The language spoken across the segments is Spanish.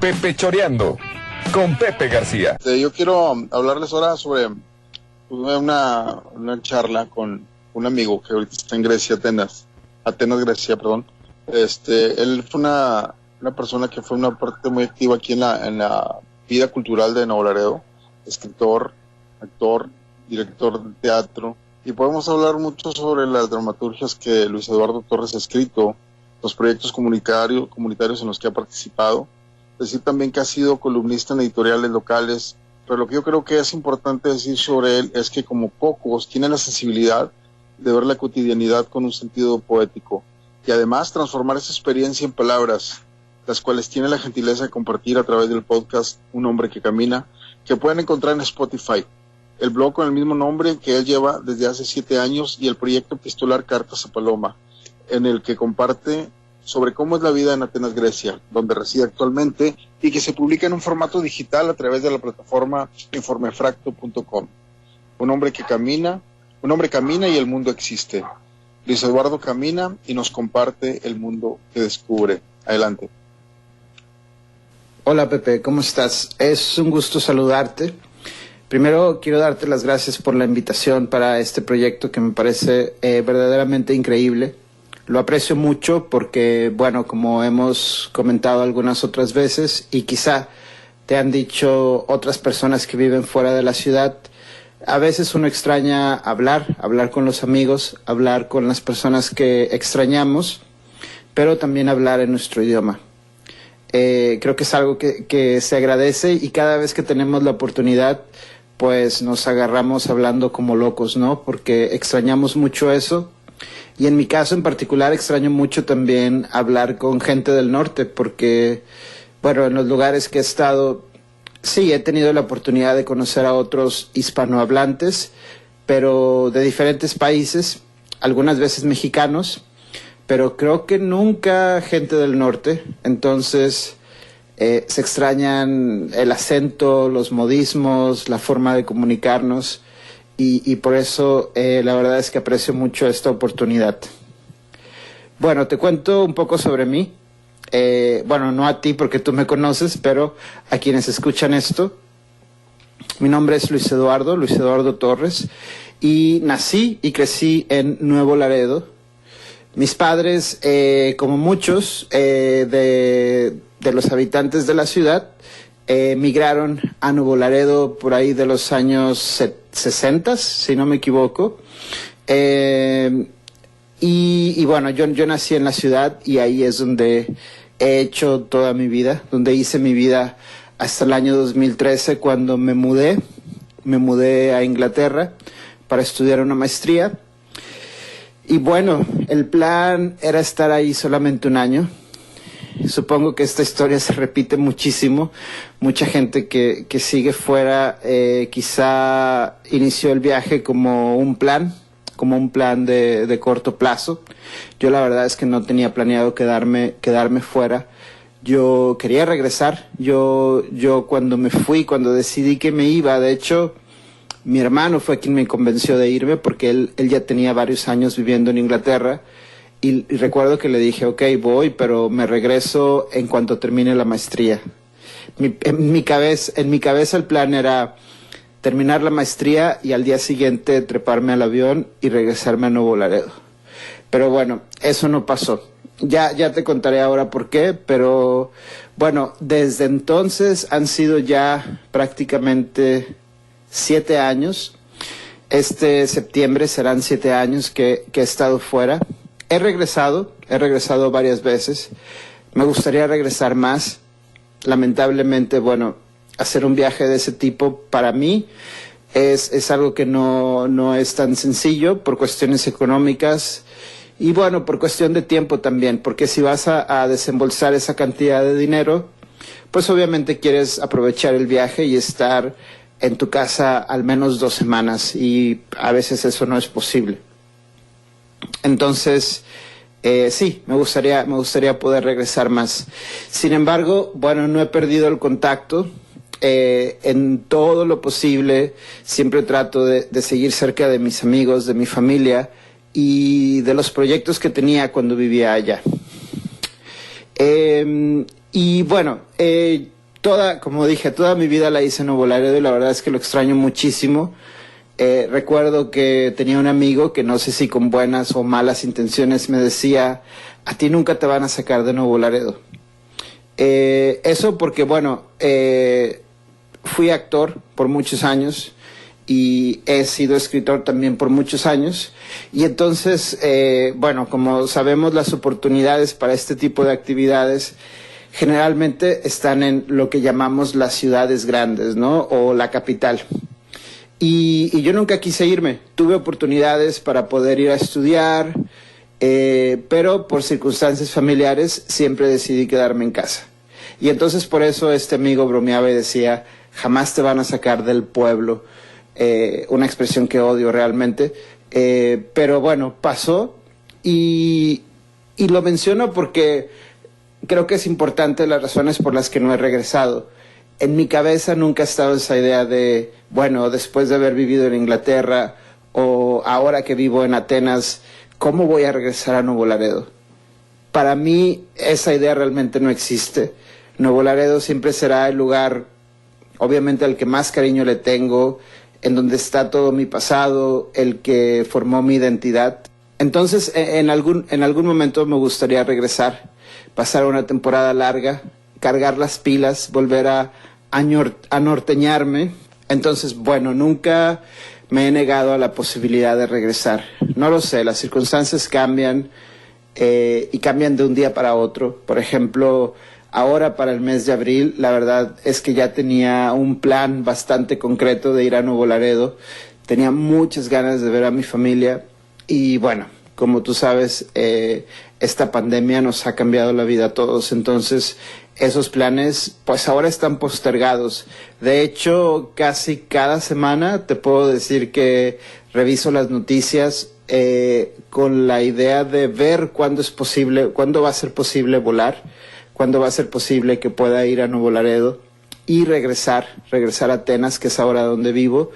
Pepe Choreando con Pepe García. Yo quiero hablarles ahora sobre una charla con un amigo que ahorita está en Grecia, Atenas, Grecia, perdón. Él fue una persona que fue una parte muy activa aquí en la vida cultural de Nuevo Laredo, escritor, actor, director de teatro, y podemos hablar mucho sobre las dramaturgias que Luis Eduardo Torres ha escrito, los proyectos comunitarios en los que ha participado, decir también que ha sido columnista en editoriales locales, pero lo que yo creo que es importante decir sobre él es que como pocos tiene la sensibilidad de ver la cotidianidad con un sentido poético y además transformar esa experiencia en palabras, las cuales tiene la gentileza de compartir a través del podcast Un Hombre que Camina, que pueden encontrar en Spotify, el blog con el mismo nombre que él lleva desde hace 7 años y el proyecto epistolar Cartas a Paloma, en el que comparte sobre cómo es la vida en Atenas, Grecia, donde reside actualmente y que se publica en un formato digital a través de la plataforma informefracto.com. Un hombre camina y el mundo existe. Luis Eduardo camina y nos comparte el mundo que descubre. Adelante. Hola Pepe, ¿cómo estás? Es un gusto saludarte. Primero quiero darte las gracias por la invitación para este proyecto que me parece verdaderamente increíble. Lo aprecio mucho porque, bueno, como hemos comentado algunas otras veces y quizá te han dicho otras personas que viven fuera de la ciudad, a veces uno extraña hablar con los amigos, hablar con las personas que extrañamos, pero también hablar en nuestro idioma. Creo que es algo que se agradece y cada vez que tenemos la oportunidad, pues nos agarramos hablando como locos, ¿no? Porque extrañamos mucho eso. Y en mi caso en particular extraño mucho también hablar con gente del norte porque, bueno, en los lugares que he estado, sí, he tenido la oportunidad de conocer a otros hispanohablantes, pero de diferentes países, algunas veces mexicanos, pero creo que nunca gente del norte. Entonces se extrañan el acento, los modismos, la forma de comunicarnos. Y por eso la verdad es que aprecio mucho esta oportunidad. Bueno, te cuento un poco sobre mí. Bueno, no a ti porque tú me conoces, pero a quienes escuchan esto. Mi nombre es Luis Eduardo Torres, y nací y crecí en Nuevo Laredo. Mis padres, como muchos de los habitantes de la ciudad, migraron a Nuevo Laredo por ahí de los años 60, si no me equivoco. Y bueno, yo nací en la ciudad y ahí es donde he hecho toda mi vida, donde hice mi vida hasta el año 2013 cuando me mudé a Inglaterra para estudiar una maestría. Y bueno, el plan era estar ahí solamente un año. Supongo que esta historia se repite muchísimo. Mucha gente que sigue fuera quizá inició el viaje como un plan de corto plazo. Yo la verdad es que no tenía planeado quedarme fuera. Yo quería regresar. Yo cuando cuando decidí que me iba, de hecho, mi hermano fue quien me convenció de irme porque él ya tenía varios años viviendo en Inglaterra. Y recuerdo que le dije, ok, voy, pero me regreso en cuanto termine la maestría. En mi cabeza el plan era terminar la maestría y al día siguiente treparme al avión y regresarme a Nuevo Laredo. Pero bueno, eso no pasó. Ya te contaré ahora por qué, pero bueno, desde entonces han sido ya prácticamente 7 años. Este septiembre serán 7 años que he estado fuera. He regresado varias veces. Me gustaría regresar más. Lamentablemente, bueno, hacer un viaje de ese tipo para mí es algo que no es tan sencillo por cuestiones económicas y bueno, por cuestión de tiempo también, porque si vas a desembolsar esa cantidad de dinero, pues obviamente quieres aprovechar el viaje y estar en tu casa al menos 2 semanas y a veces eso no es posible. Entonces, sí, me gustaría poder regresar más. Sin embargo, bueno, no he perdido el contacto. En todo lo posible, siempre trato de seguir cerca de mis amigos, de mi familia y de los proyectos que tenía cuando vivía allá. Y bueno, como dije, toda mi vida la hice en Nuevo Laredo y la verdad es que lo extraño muchísimo. Recuerdo que tenía un amigo que no sé si con buenas o malas intenciones me decía, a ti nunca te van a sacar de Nuevo Laredo. Eso porque, bueno, fui actor por muchos años y he sido escritor también por muchos años. Y entonces, bueno, como sabemos, las oportunidades para este tipo de actividades generalmente están en lo que llamamos las ciudades grandes, ¿no? O la capital. Y yo nunca quise irme. Tuve oportunidades para poder ir a estudiar, pero por circunstancias familiares siempre decidí quedarme en casa. Y entonces por eso este amigo bromeaba y decía, jamás te van a sacar del pueblo, una expresión que odio realmente, pero bueno, pasó y lo menciono porque creo que es importante las razones por las que no he regresado. En mi cabeza nunca ha estado esa idea de, bueno, después de haber vivido en Inglaterra o ahora que vivo en Atenas, ¿cómo voy a regresar a Nuevo Laredo? Para mí esa idea realmente no existe. Nuevo Laredo siempre será el lugar, obviamente, al que más cariño le tengo, en donde está todo mi pasado, el que formó mi identidad. Entonces, en algún momento me gustaría regresar, pasar una temporada larga, cargar las pilas, volver a norteñarme. Entonces, bueno, nunca me he negado a la posibilidad de regresar. No lo sé, las circunstancias cambian y cambian de un día para otro. Por ejemplo, ahora para el mes de abril, la verdad es que ya tenía un plan bastante concreto de ir a Nuevo Laredo. Tenía muchas ganas de ver a mi familia y bueno, como tú sabes, esta pandemia nos ha cambiado la vida a todos. Entonces, esos planes, pues ahora están postergados. De hecho, casi cada semana te puedo decir que reviso las noticias con la idea de ver cuándo va a ser posible volar, cuándo va a ser posible que pueda ir a Nuevo Laredo y regresar a Atenas, que es ahora donde vivo.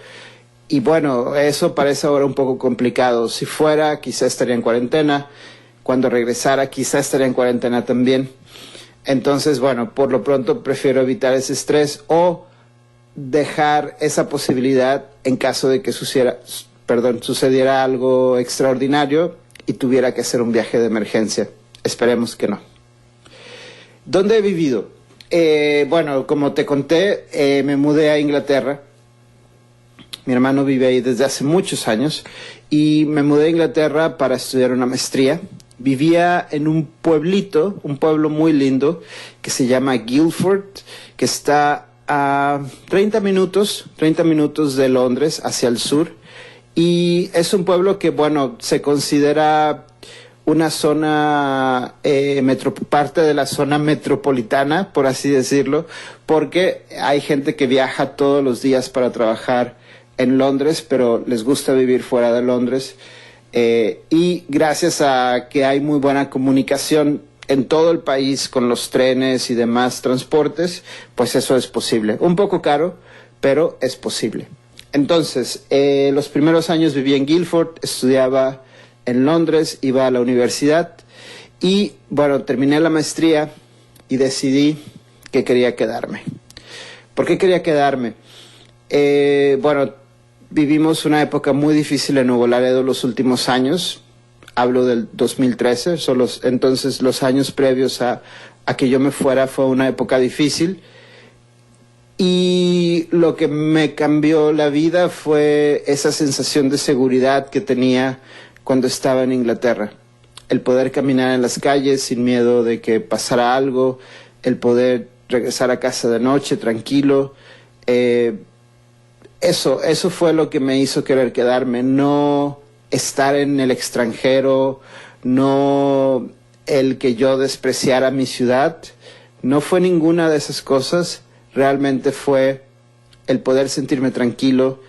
Y bueno, eso parece ahora un poco complicado. Si fuera, quizá estaría en cuarentena. Cuando regresara, quizá estaría en cuarentena también. Entonces, bueno, por lo pronto prefiero evitar ese estrés o dejar esa posibilidad en caso de que sucediera algo extraordinario y tuviera que hacer un viaje de emergencia. Esperemos que no. ¿Dónde he vivido? Bueno, como te conté, me mudé a Inglaterra. Mi hermano vive ahí desde hace muchos años y me mudé a Inglaterra para estudiar una maestría. Vivía en un pueblo muy lindo que se llama Guildford, que está a 30 minutos de Londres hacia el sur. Y es un pueblo que, bueno, se considera una zona, parte de la zona metropolitana, por así decirlo, porque hay gente que viaja todos los días para trabajar en Londres, pero les gusta vivir fuera de Londres. Y gracias a que hay muy buena comunicación en todo el país con los trenes y demás transportes, pues eso es posible. Un poco caro, pero es posible. Entonces, los primeros años viví en Guildford, estudiaba en Londres, iba a la universidad y, bueno, terminé la maestría y decidí que quería quedarme. ¿Por qué quería quedarme? Bueno, vivimos una época muy difícil en Nuevo Laredo los últimos años. Hablo del 2013, entonces los años previos a que yo me fuera fue una época difícil. Y lo que me cambió la vida fue esa sensación de seguridad que tenía cuando estaba en Inglaterra. El poder caminar en las calles sin miedo de que pasara algo, el poder regresar a casa de noche tranquilo. Eso fue lo que me hizo querer quedarme, no estar en el extranjero, no el que yo despreciara mi ciudad, no fue ninguna de esas cosas, realmente fue el poder sentirme tranquilo,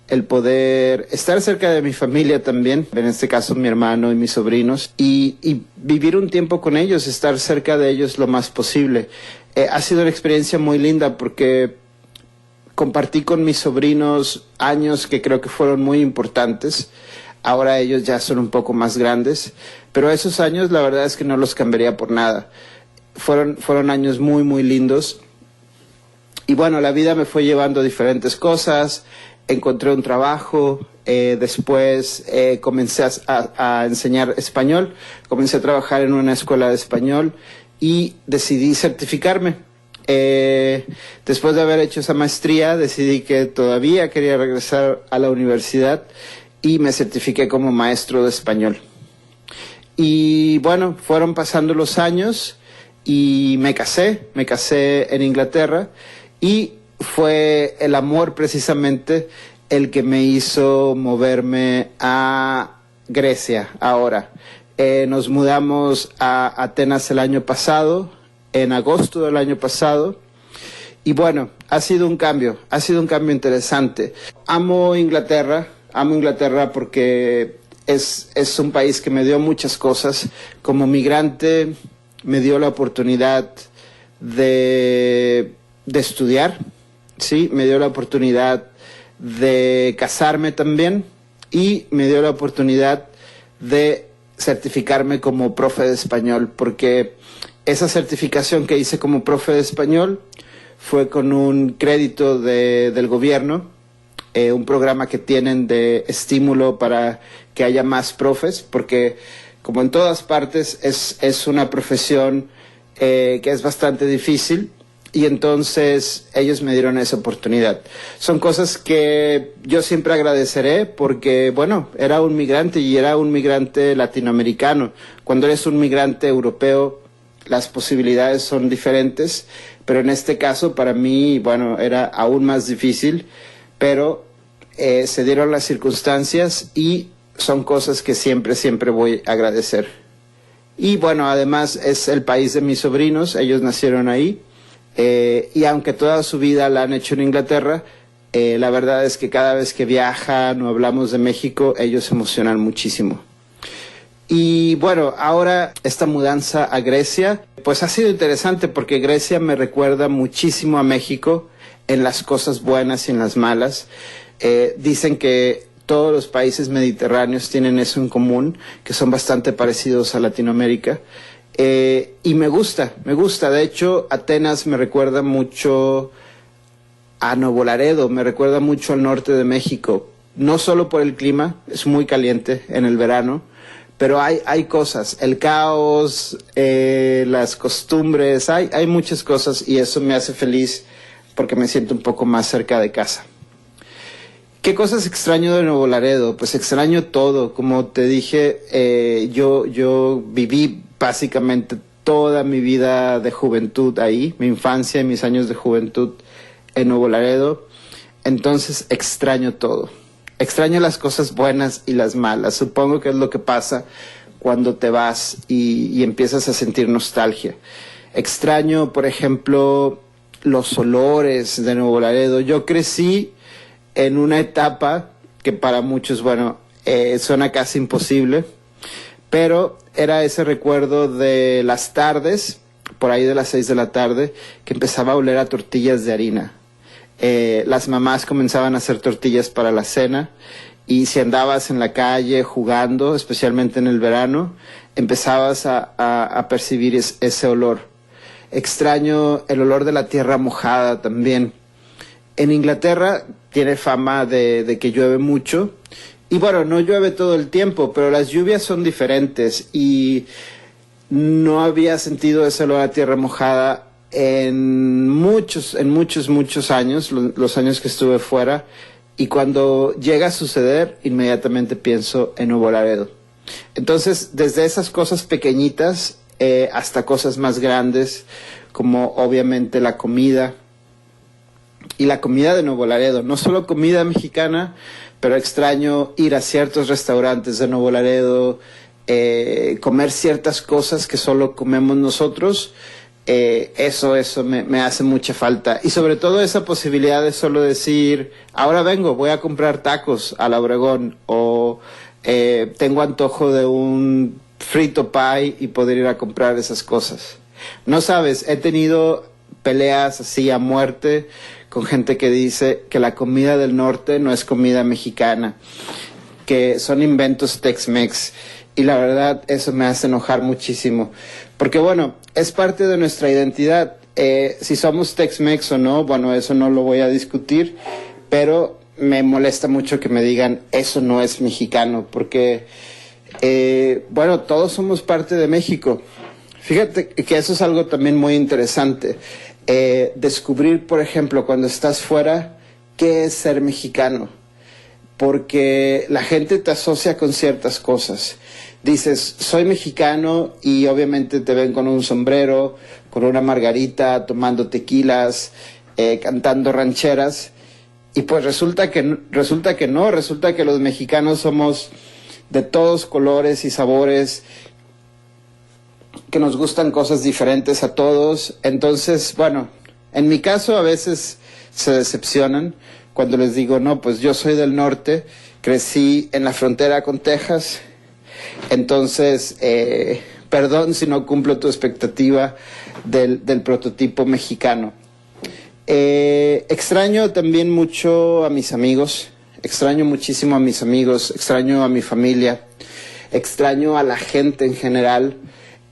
el poder estar cerca de mi familia también, en este caso mi hermano y mis sobrinos, y vivir un tiempo con ellos, estar cerca de ellos lo más posible. Ha sido una experiencia muy linda porque compartí con mis sobrinos años que creo que fueron muy importantes. Ahora ellos ya son un poco más grandes, pero esos años la verdad es que no los cambiaría por nada. fueron años muy, muy lindos. Y bueno, la vida me fue llevando a diferentes cosas. Encontré un trabajo, después comencé a enseñar español, comencé a trabajar en una escuela de español y decidí certificarme. Después de haber hecho esa maestría, decidí que todavía quería regresar a la universidad y me certifiqué como maestro de español. Y bueno, fueron pasando los años y me casé en Inglaterra y fue el amor precisamente el que me hizo moverme a Grecia ahora. Nos mudamos a Atenas el año pasado, en agosto del año pasado, y bueno, ha sido un cambio interesante. Amo Inglaterra porque es un país que me dio muchas cosas. Como migrante me dio la oportunidad de estudiar, sí, me dio la oportunidad de casarme también y me dio la oportunidad de certificarme como profe de español, porque esa certificación que hice como profe de español fue con un crédito del gobierno, un programa que tienen de estímulo para que haya más profes, porque como en todas partes es una profesión que es bastante difícil, y entonces ellos me dieron esa oportunidad. Son cosas que yo siempre agradeceré porque, bueno, era un migrante y era un migrante latinoamericano. Cuando eres un migrante europeo, las posibilidades son diferentes, pero en este caso para mí, bueno, era aún más difícil, pero se dieron las circunstancias y son cosas que siempre voy a agradecer. Y bueno, además es el país de mis sobrinos, ellos nacieron ahí. Y aunque toda su vida la han hecho en Inglaterra, la verdad es que cada vez que viajan o hablamos de México, ellos se emocionan muchísimo. Y bueno, ahora esta mudanza a Grecia, pues ha sido interesante porque Grecia me recuerda muchísimo a México en las cosas buenas y en las malas. Dicen que todos los países mediterráneos tienen eso en común, que son bastante parecidos a Latinoamérica. Y me gusta. De hecho, Atenas me recuerda mucho a Nuevo Laredo, me recuerda mucho al norte de México. No solo por el clima, es muy caliente en el verano, pero hay cosas, el caos, las costumbres, hay muchas cosas y eso me hace feliz porque me siento un poco más cerca de casa. ¿Qué cosas extraño de Nuevo Laredo? Pues extraño todo. Como te dije, yo viví básicamente toda mi vida de juventud ahí, mi infancia y mis años de juventud en Nuevo Laredo. Entonces extraño todo. Extraño las cosas buenas y las malas. Supongo que es lo que pasa cuando te vas y empiezas a sentir nostalgia. Extraño, por ejemplo, los olores de Nuevo Laredo. Yo crecí en una etapa que para muchos, bueno, suena casi imposible, pero era ese recuerdo de las tardes, por ahí de las 6 de la tarde, que empezaba a oler a tortillas de harina. Las mamás comenzaban a hacer tortillas para la cena y si andabas en la calle jugando, especialmente en el verano, empezabas a percibir ese olor. Extraño el olor de la tierra mojada también. En Inglaterra tiene fama de que llueve mucho. Y bueno, no llueve todo el tiempo, pero las lluvias son diferentes. Y no había sentido ese olor a tierra mojada en muchos años, los años que estuve fuera. Y cuando llega a suceder, inmediatamente pienso en Nuevo Laredo. Entonces, desde esas cosas pequeñitas hasta cosas más grandes, como obviamente la comida. Y la comida de Nuevo Laredo, no solo comida mexicana, pero extraño ir a ciertos restaurantes de Nuevo Laredo, comer ciertas cosas que solo comemos nosotros. Eso me hace mucha falta. Y sobre todo esa posibilidad de solo decir, ahora vengo, voy a comprar tacos a la Obregón, o tengo antojo de un frito pie y poder ir a comprar esas cosas. No sabes, he tenido peleas así a muerte con gente que dice que la comida del norte no es comida mexicana, que son inventos Tex-Mex, y la verdad eso me hace enojar muchísimo, porque bueno, es parte de nuestra identidad. Si somos Tex-Mex o no, bueno, eso no lo voy a discutir, pero me molesta mucho que me digan eso no es mexicano, porque bueno, todos somos parte de México. Fíjate que eso es algo también muy interesante. Descubrir, por ejemplo, cuando estás fuera, qué es ser mexicano. Porque la gente te asocia con ciertas cosas. Dices, soy mexicano, y obviamente te ven con un sombrero, con una margarita, tomando tequilas, cantando rancheras. Y pues resulta que no, resulta que los mexicanos somos de todos colores y sabores, que nos gustan cosas diferentes a todos. Entonces, bueno, en mi caso a veces se decepcionan cuando les digo, no, pues yo soy del norte, crecí en la frontera con Texas, entonces, perdón si no cumplo tu expectativa del prototipo mexicano. Extraño también mucho a mis amigos, extraño muchísimo a mis amigos, extraño a mi familia, extraño a la gente en general,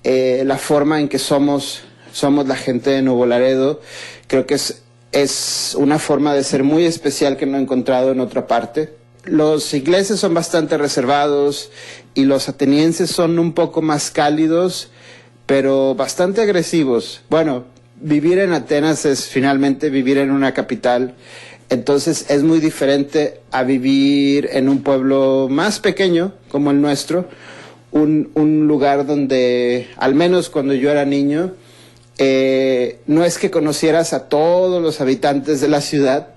la forma en que somos la gente de Nuevo Laredo. Creo que es una forma de ser muy especial que no he encontrado en otra parte. Los ingleses son bastante reservados y los atenienses son un poco más cálidos, pero bastante agresivos. Bueno, vivir en Atenas es finalmente vivir en una capital, entonces es muy diferente a vivir en un pueblo más pequeño como el nuestro, un lugar donde, al menos cuando yo era niño, no es que conocieras a todos los habitantes de la ciudad,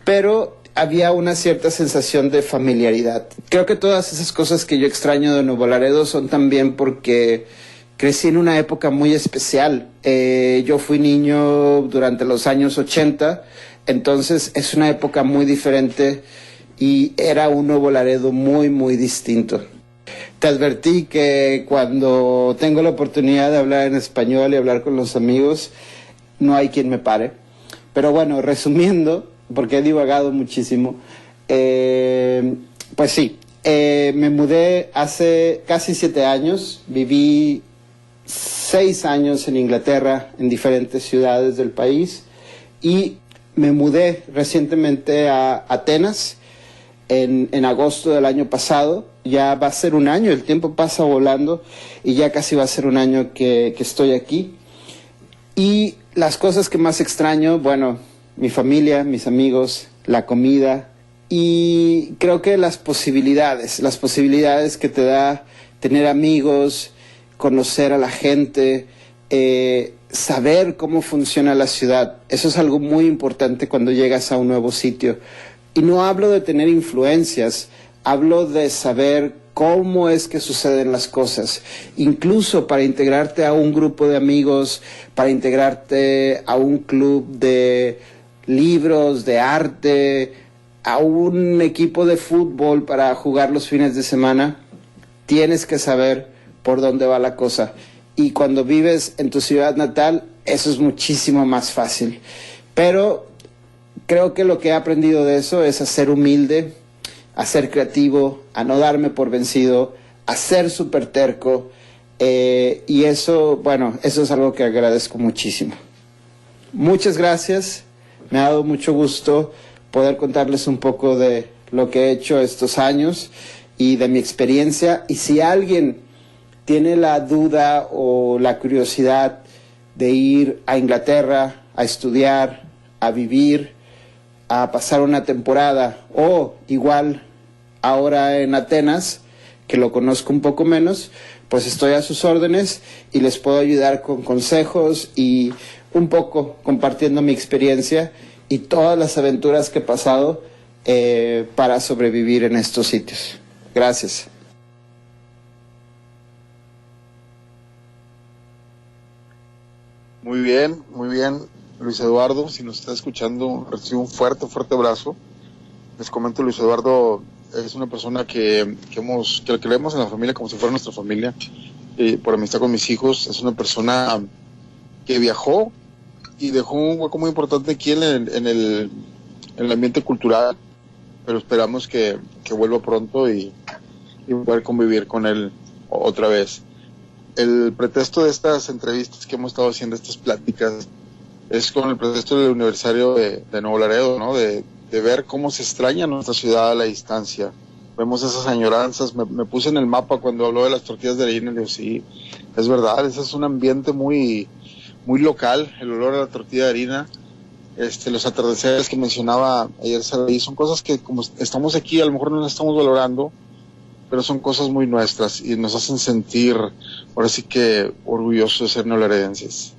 pero había una cierta sensación de familiaridad. Creo que todas esas cosas que yo extraño de Nuevo Laredo son también porque crecí en una época muy especial. Yo fui niño durante los años 80, entonces es una época muy diferente y era un Nuevo Laredo muy, muy distinto. Te advertí que cuando tengo la oportunidad de hablar en español y hablar con los amigos, no hay quien me pare. Pero bueno, resumiendo, porque he divagado muchísimo, pues sí, me mudé hace casi 7 años, viví 6 años en Inglaterra, en diferentes ciudades del país, y me mudé recientemente a Atenas en agosto del año pasado. Ya va a ser un año, el tiempo pasa volando y ya casi va a ser un año que estoy aquí. Y las cosas que más extraño, bueno, mi familia, mis amigos, la comida y creo que las posibilidades que te da tener amigos, conocer a la gente, saber cómo funciona la ciudad. Eso es algo muy importante cuando llegas a un nuevo sitio. Y no hablo de tener influencias, hablo de saber cómo es que suceden las cosas. Incluso para integrarte a un grupo de amigos, para integrarte a un club de libros, de arte, a un equipo de fútbol para jugar los fines de semana, tienes que saber por dónde va la cosa. Y cuando vives en tu ciudad natal, eso es muchísimo más fácil. Pero creo que lo que he aprendido de eso es a ser humilde, a ser creativo, a no darme por vencido, a ser súper terco. Y eso, bueno, eso es algo que agradezco muchísimo. Muchas gracias. Me ha dado mucho gusto poder contarles un poco de lo que he hecho estos años y de mi experiencia. Y si alguien tiene la duda o la curiosidad de ir a Inglaterra a estudiar, a vivir, a pasar una temporada, o igual ahora en Atenas, que lo conozco un poco menos, pues estoy a sus órdenes y les puedo ayudar con consejos y un poco compartiendo mi experiencia y todas las aventuras que he pasado para sobrevivir en estos sitios. Gracias. Muy bien, Luis Eduardo. Si nos está escuchando, recibo un fuerte abrazo. Les comento, Luis Eduardo es una persona que creemos en la familia como si fuera nuestra familia. Por amistad con mis hijos, es una persona que viajó y dejó un hueco muy importante aquí en el ambiente cultural, pero esperamos que vuelva pronto y poder convivir con él otra vez. el pretexto de estas entrevistas que hemos estado haciendo, estas pláticas, es con el pretexto del aniversario de Nuevo Laredo, ¿no? De ver cómo se extraña nuestra ciudad a la distancia. Vemos esas añoranzas. Me puse en el mapa cuando habló de las tortillas de harina y le digo, sí, es verdad, ese es un ambiente muy, muy local, el olor a la tortilla de harina. Los atardeceres que mencionaba ayer Saraí son cosas que como estamos aquí a lo mejor no las estamos valorando, pero son cosas muy nuestras y nos hacen sentir ahora sí que orgullosos de ser neolaredenses.